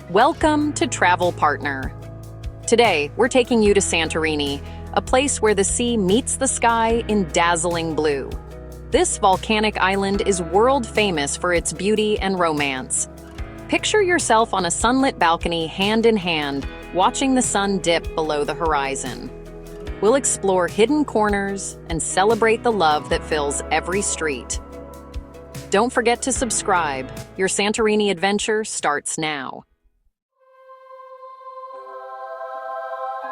Welcome to Travel Partner. Today, we're taking you to Santorini, a place where the sea meets the sky in dazzling blue. This volcanic island is world famous for its beauty and romance. Picture yourself on a sunlit balcony hand in hand, watching the sun dip below the horizon. We'll explore hidden corners and celebrate the love that fills every street. Don't forget to subscribe. Your Santorini adventure starts now.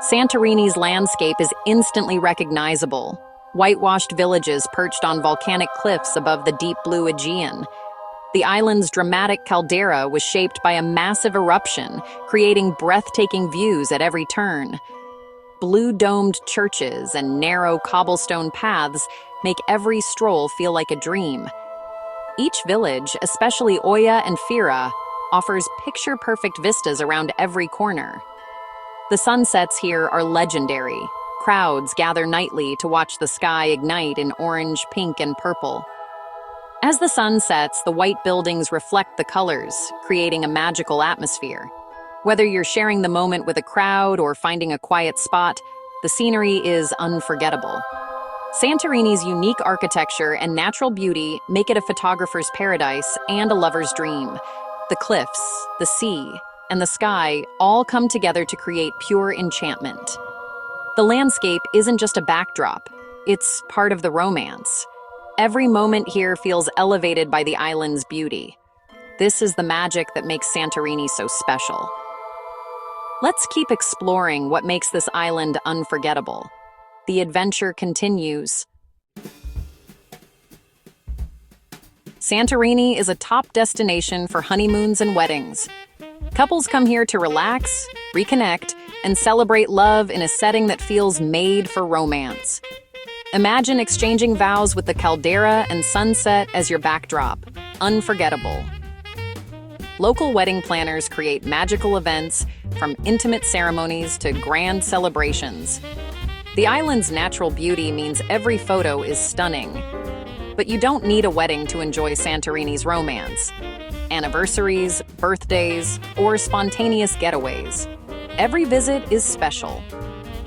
Santorini's landscape is instantly recognizable. Whitewashed villages perched on volcanic cliffs above the deep blue Aegean. The island's dramatic caldera was shaped by a massive eruption, creating breathtaking views at every turn. Blue-domed churches and narrow cobblestone paths make every stroll feel like a dream. Each village, especially Oya and Fira, offers picture-perfect vistas around every corner. The sunsets here are legendary. Crowds gather nightly to watch the sky ignite in orange, pink, and purple. As the sun sets, the white buildings reflect the colors, creating a magical atmosphere. Whether you're sharing the moment with a crowd or finding a quiet spot, the scenery is unforgettable. Santorini's unique architecture and natural beauty make it a photographer's paradise and a lover's dream. The cliffs, the sea, and the sky all come together to create pure enchantment. The landscape isn't just a backdrop, it's part of the romance. Every moment here feels elevated by the island's beauty. This is the magic that makes Santorini so special. Let's keep exploring what makes this island unforgettable. The adventure continues. Santorini is a top destination for honeymoons and weddings. Couples come here to relax, reconnect, and celebrate love in a setting that feels made for romance. Imagine exchanging vows with the caldera and sunset as your backdrop. Unforgettable. Local wedding planners create magical events, from intimate ceremonies to grand celebrations. The island's natural beauty means every photo is stunning. But you don't need a wedding to enjoy Santorini's romance. Anniversaries, birthdays, or spontaneous getaways. Every visit is special.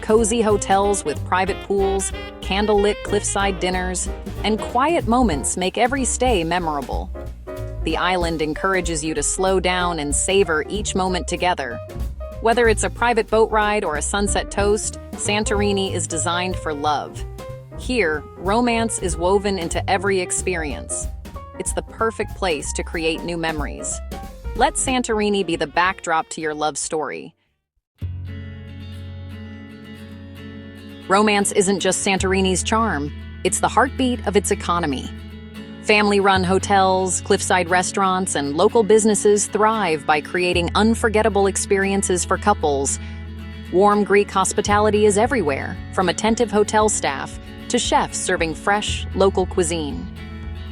Cozy hotels with private pools, candlelit cliffside dinners, and quiet moments make every stay memorable. The island encourages you to slow down and savor each moment together. Whether it's a private boat ride or a sunset toast, Santorini is designed for love. Here, romance is woven into every experience. It's the perfect place to create new memories. Let Santorini be the backdrop to your love story. Romance isn't just Santorini's charm, it's the heartbeat of its economy. Family-run hotels, cliffside restaurants, and local businesses thrive by creating unforgettable experiences for couples. Warm Greek hospitality is everywhere, from attentive hotel staff to chefs serving fresh, local cuisine.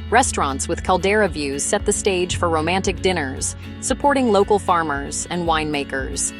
Restaurants with caldera views set the stage for romantic dinners, supporting local farmers and winemakers.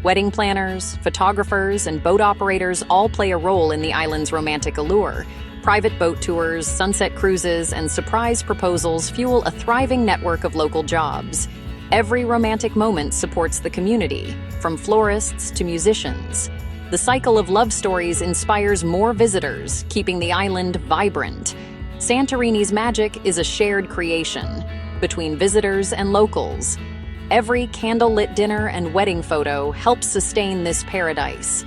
Wedding planners, photographers, and boat operators all play a role in the island's romantic allure. Private boat tours, sunset cruises, and surprise proposals fuel a thriving network of local jobs. Every romantic moment supports the community, from florists to musicians. The cycle of love stories inspires more visitors, keeping the island vibrant. Santorini's magic is a shared creation between visitors and locals. Every candlelit dinner and wedding photo helps sustain this paradise.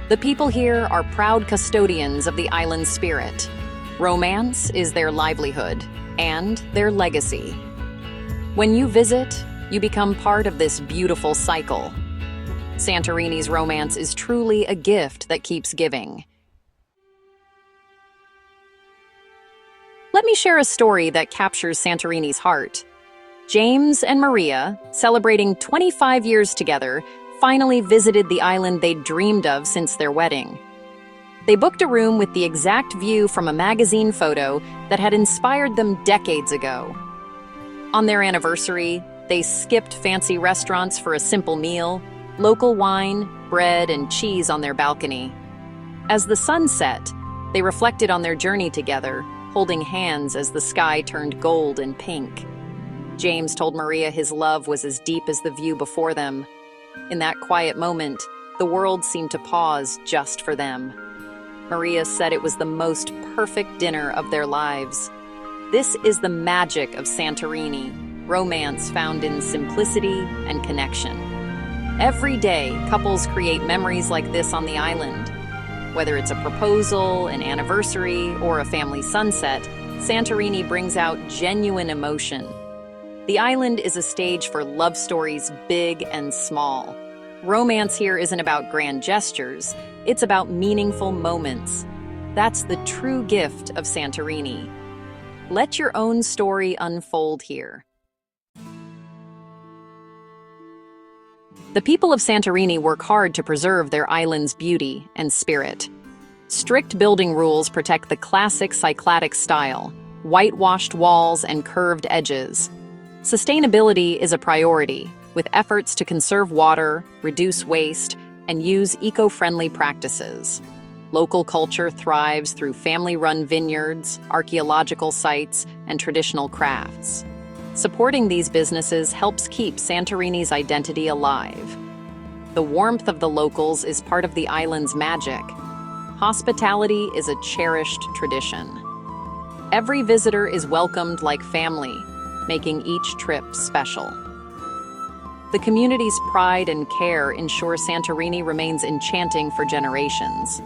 The people here are proud custodians of the island's spirit. Romance is their livelihood and their legacy. When you visit, you become part of this beautiful cycle. Santorini's romance is truly a gift that keeps giving. Let me share a story that captures Santorini's heart. James and Maria, celebrating 25 years together, finally visited the island they'd dreamed of since their wedding. They booked a room with the exact view from a magazine photo that had inspired them decades ago. On their anniversary, they skipped fancy restaurants for a simple meal, local wine, bread, and cheese on their balcony. As the sun set, they reflected on their journey together, holding hands as the sky turned gold and pink. James told Maria his love was as deep as the view before them. In that quiet moment, the world seemed to pause just for them. Maria said it was the most perfect dinner of their lives. This is the magic of Santorini, romance found in simplicity and connection. Every day, couples create memories like this on the island. Whether it's a proposal, an anniversary, or a family sunset, Santorini brings out genuine emotion. The island is a stage for love stories big and small. Romance here isn't about grand gestures, it's about meaningful moments. That's the true gift of Santorini. Let your own story unfold here. The people of Santorini work hard to preserve their island's beauty and spirit. Strict building rules protect the classic Cycladic style, whitewashed walls and curved edges. Sustainability is a priority, with efforts to conserve water, reduce waste, and use eco-friendly practices. Local culture thrives through family-run vineyards, archaeological sites, and traditional crafts. Supporting these businesses helps keep Santorini's identity alive. The warmth of the locals is part of the island's magic. Hospitality is a cherished tradition. Every visitor is welcomed like family, making each trip special. The community's pride and care ensure Santorini remains enchanting for generations.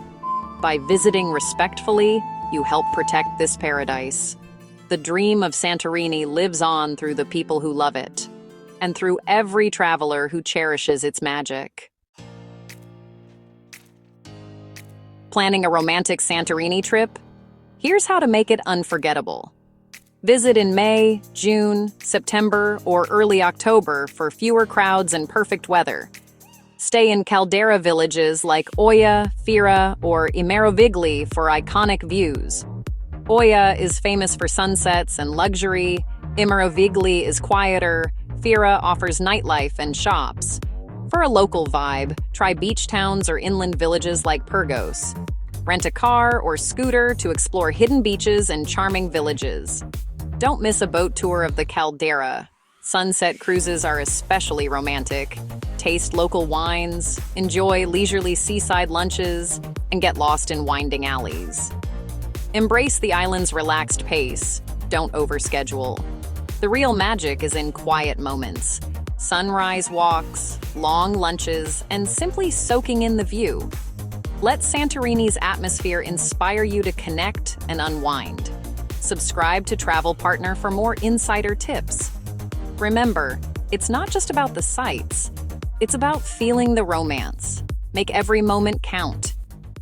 By visiting respectfully, you help protect this paradise. The dream of Santorini lives on through the people who love it, and through every traveler who cherishes its magic. Planning a romantic Santorini trip? Here's how to make it unforgettable. Visit in May, June, September, or early October for fewer crowds and perfect weather. Stay in caldera villages like Oia, Fira, or Imerovigli for iconic views. Oia is famous for sunsets and luxury, Imerovigli is quieter, Fira offers nightlife and shops. For a local vibe, try beach towns or inland villages like Pyrgos. Rent a car or scooter to explore hidden beaches and charming villages. Don't miss a boat tour of the caldera. Sunset cruises are especially romantic. Taste local wines, enjoy leisurely seaside lunches, and get lost in winding alleys. Embrace the island's relaxed pace. Don't overschedule. The real magic is in quiet moments. Sunrise walks, long lunches, and simply soaking in the view. Let Santorini's atmosphere inspire you to connect and unwind. Subscribe to Travel Partner for more insider tips. Remember, it's not just about the sights. It's about feeling the romance. Make every moment count.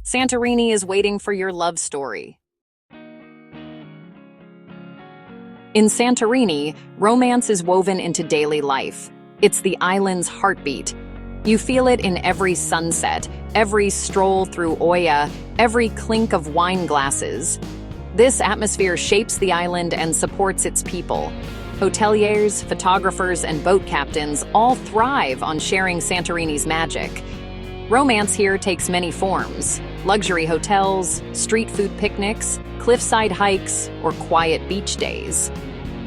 Santorini is waiting for your love story. In Santorini, romance is woven into daily life. It's the island's heartbeat. You feel it in every sunset, every stroll through Oia, every clink of wine glasses. This atmosphere shapes the island and supports its people. Hoteliers, photographers, and boat captains all thrive on sharing Santorini's magic. Romance here takes many forms: luxury hotels, street food picnics, cliffside hikes, or quiet beach days.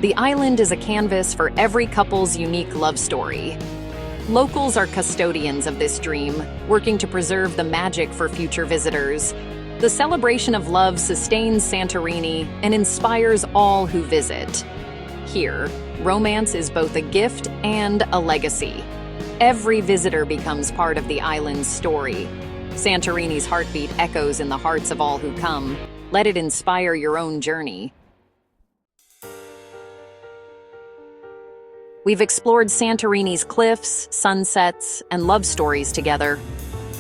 The island is a canvas for every couple's unique love story. Locals are custodians of this dream, working to preserve the magic for future visitors. The celebration of love sustains Santorini and inspires all who visit. Here, romance is both a gift and a legacy. Every visitor becomes part of the island's story. Santorini's heartbeat echoes in the hearts of all who come. Let it inspire your own journey. We've explored Santorini's cliffs, sunsets, and love stories together.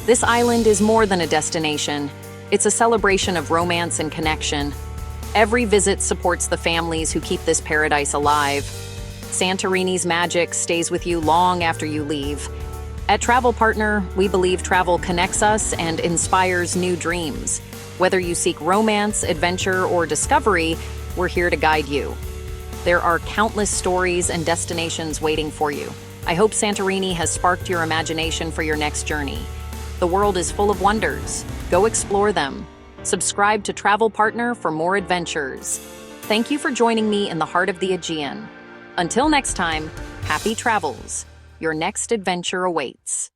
This island is more than a destination. It's a celebration of romance and connection. Every visit supports the families who keep this paradise alive. Santorini's magic stays with you long after you leave. At Travel Partner, we believe travel connects us and inspires new dreams. Whether you seek romance, adventure, or discovery, we're here to guide you. There are countless stories and destinations waiting for you. I hope Santorini has sparked your imagination for your next journey. The world is full of wonders. Go explore them. Subscribe to Travel Partner for more adventures. Thank you for joining me in the heart of the Aegean. Until next time, happy travels. Your next adventure awaits.